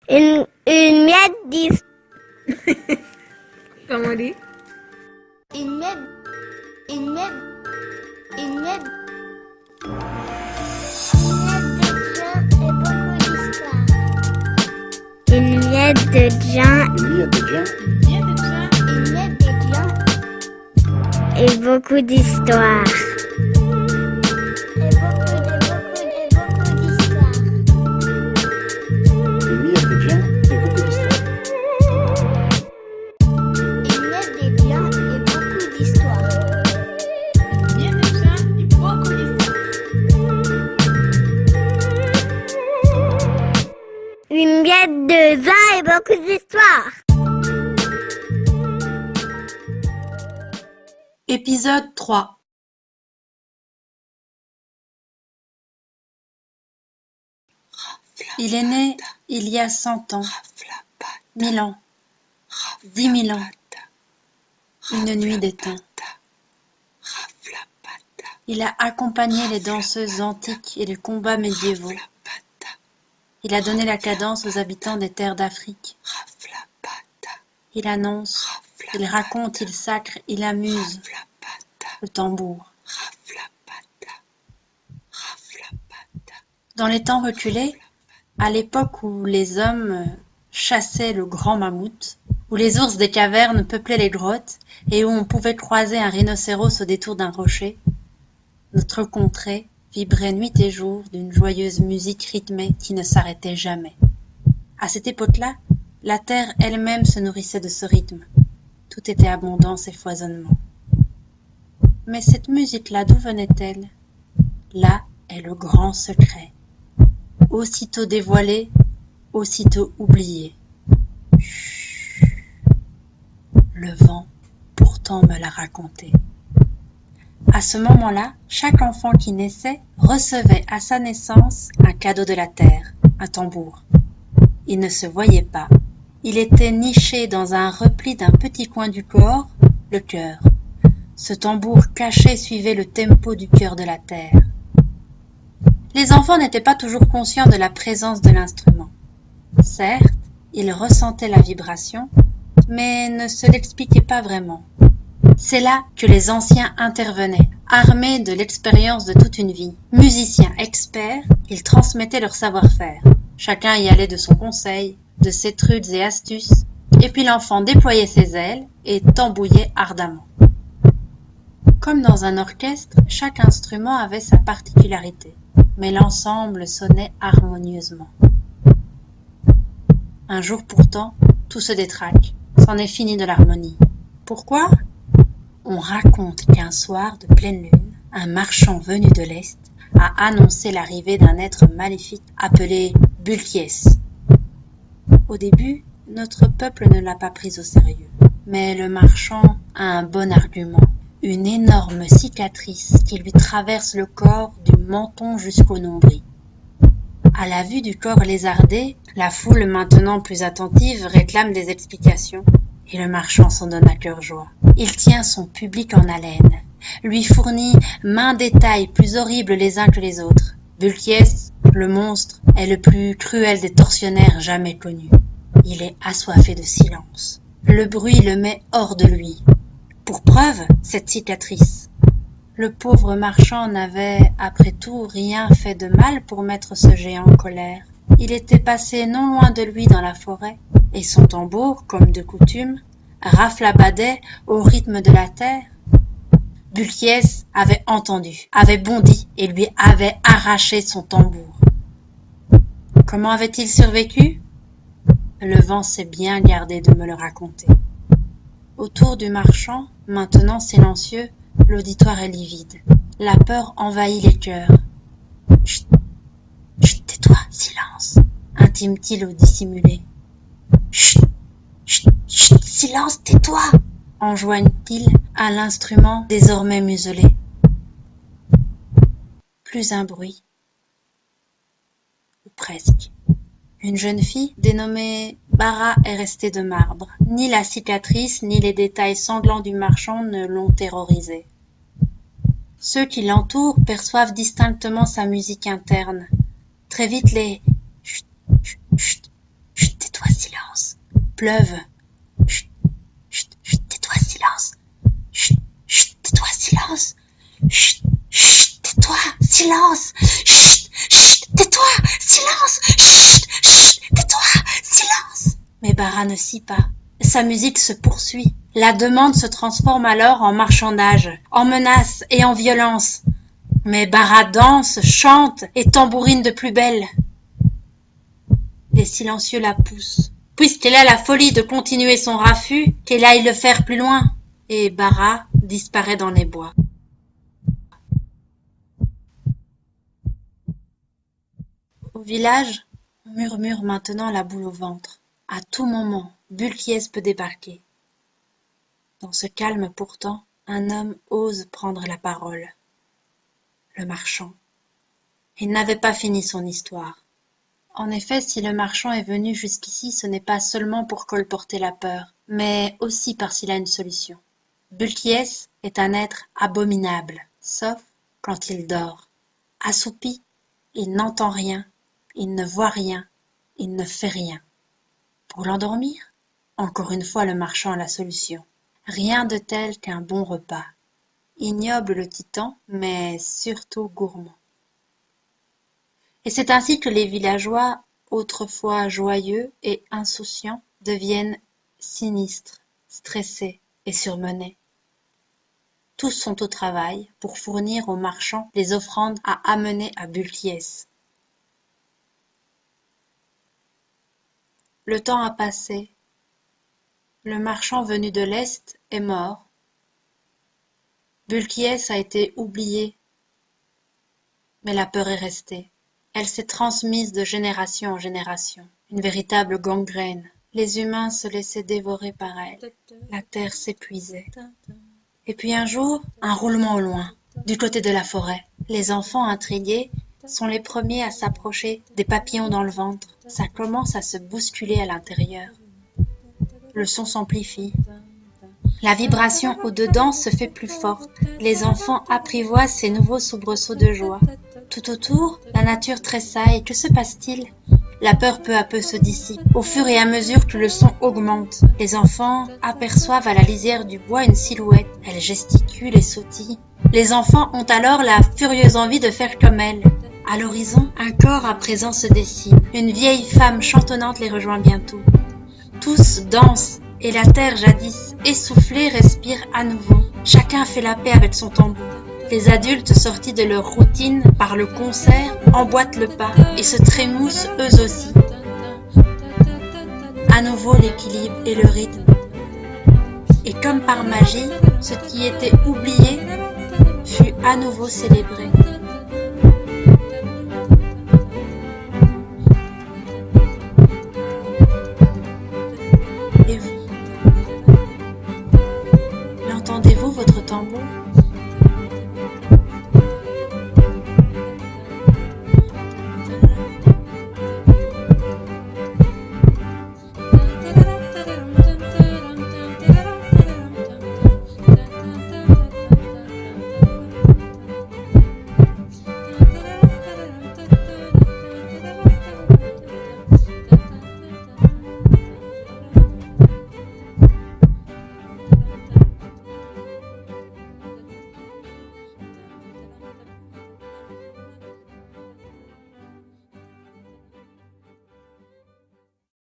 Une miette d'histoire. Comment on dit? Une miette. Une miette. Une miette. Une miette de gens et beaucoup d'histoires. Une miette de vin et beaucoup d'histoires. Épisode 3. Il est né il y a 100 ans, 1000 ans, 10 000 ans, une nuit d'étain. Il a accompagné les danseuses antiques et les combats médiévaux. Il a donné la cadence aux habitants des terres d'Afrique. Il annonce, il raconte, il sacre, il amuse. Le tambour. Dans les temps reculés, à l'époque où les hommes chassaient le grand mammouth, où les ours des cavernes peuplaient les grottes et où on pouvait croiser un rhinocéros au détour d'un rocher, notre contrée vibrait nuit et jour d'une joyeuse musique rythmée qui ne s'arrêtait jamais. À cette époque-là, la terre elle-même se nourrissait de ce rythme. Tout était abondance et foisonnement. Mais cette musique-là, d'où venait-elle? Là est le grand secret. Aussitôt dévoilé, aussitôt oublié. Chut. Le vent pourtant me l'a raconté. À ce moment-là, chaque enfant qui naissait recevait à sa naissance un cadeau de la terre, un tambour. Il ne se voyait pas. Il était niché dans un repli d'un petit coin du corps, le cœur. Ce tambour caché suivait le tempo du cœur de la terre. Les enfants n'étaient pas toujours conscients de la présence de l'instrument. Certes, ils ressentaient la vibration, mais ne se l'expliquaient pas vraiment. C'est là que les anciens intervenaient, armés de l'expérience de toute une vie. Musiciens experts, ils transmettaient leur savoir-faire. Chacun y allait de son conseil, de ses trucs et astuces, et puis l'enfant déployait ses ailes et tambouillait ardemment. Comme dans un orchestre, chaque instrument avait sa particularité, mais l'ensemble sonnait harmonieusement. Un jour pourtant, tout se détraque, c'en est fini de l'harmonie. Pourquoi ? On raconte qu'un soir de pleine lune, un marchand venu de l'Est a annoncé l'arrivée d'un être maléfique appelé Bulkiès. Au début, notre peuple ne l'a pas pris au sérieux, mais le marchand a un bon argument. Une énorme cicatrice qui lui traverse le corps du menton jusqu'au nombril. À la vue du corps lézardé, la foule maintenant plus attentive réclame des explications. Et le marchand s'en donne à cœur joie. Il tient son public en haleine, lui fournit maints détails plus horribles les uns que les autres. Bulkiès, le monstre, est le plus cruel des tortionnaires jamais connus. Il est assoiffé de silence. Le bruit le met hors de lui. Pour preuve, cette cicatrice. Le pauvre marchand n'avait, après tout, rien fait de mal pour mettre ce géant en colère. Il était passé non loin de lui dans la forêt, et son tambour, comme de coutume, raflabadait au rythme de la terre. Bulkiès avait entendu, avait bondi et lui avait arraché son tambour. Comment avait-il survécu? Le vent s'est bien gardé de me le raconter. Autour du marchand, maintenant silencieux, l'auditoire est livide. La peur envahit les cœurs. Chut, chut, tais-toi, silence, intime-t-il au dissimulé. Chut, chut, chut, silence, tais-toi, enjoigne-t-il à l'instrument désormais muselé. Plus un bruit, ou presque. Une jeune fille dénommée Bara est restée de marbre. Ni la cicatrice, ni les détails sanglants du marchand ne l'ont terrorisée. Ceux qui l'entourent perçoivent distinctement sa musique interne. Très vite les « Chut, chut, chut, chut, pleuve. Chut, chut, chut, tais-toi, silence. Chut, chut, tais-toi, silence. Chut, chut, tais-toi, silence. Chut, chut, tais-toi, silence. Chut, chut, tais-toi, silence. Mais Bara ne scie pas. Sa musique se poursuit. La demande se transforme alors en marchandage, en menace et en violence. Mais Bara danse, chante et tambourine de plus belle. Les silencieux la poussent. Puisqu'elle a la folie de continuer son raffut, qu'elle aille le faire plus loin. Et Bara disparaît dans les bois. Au village, on murmure maintenant la boule au ventre. À tout moment, Bulkiès peut débarquer. Dans ce calme pourtant, un homme ose prendre la parole. Le marchand. Il n'avait pas fini son histoire. En effet, si le marchand est venu jusqu'ici, ce n'est pas seulement pour colporter la peur, mais aussi parce qu'il a une solution. Bulkiès est un être abominable, sauf quand il dort. Assoupi, il n'entend rien, il ne voit rien, il ne fait rien. Pour l'endormir, encore une fois le marchand a la solution. Rien de tel qu'un bon repas. Ignoble le titan, mais surtout gourmand. Et c'est ainsi que les villageois, autrefois joyeux et insouciants, deviennent sinistres, stressés et surmenés. Tous sont au travail pour fournir aux marchands les offrandes à amener à Bulkiès. Le temps a passé. Le marchand venu de l'Est est mort. Bulkiès a été oublié, mais la peur est restée. Elle s'est transmise de génération en génération, une véritable gangrène. Les humains se laissaient dévorer par elle. La terre s'épuisait. Et puis un jour, un roulement au loin, du côté de la forêt. Les enfants intrigués sont les premiers à s'approcher des papillons dans le ventre. Ça commence à se bousculer à l'intérieur. Le son s'amplifie. La vibration au-dedans se fait plus forte. Les enfants apprivoisent ces nouveaux soubresauts de joie. Tout autour, la nature tressaille. Que se passe-t-il ? La peur peu à peu se dissipe. Au fur et à mesure que le son augmente, les enfants aperçoivent à la lisière du bois une silhouette. Elle gesticule et sautille. Les enfants ont alors la furieuse envie de faire comme elle. À l'horizon, un corps à présent se dessine. Une vieille femme chantonnante les rejoint bientôt. Tous dansent et la terre jadis essoufflée respire à nouveau. Chacun fait la paix avec son tambour. Les adultes sortis de leur routine par le concert emboîtent le pas et se trémoussent eux aussi. À nouveau l'équilibre et le rythme. Et comme par magie, ce qui était oublié fut à nouveau célébré.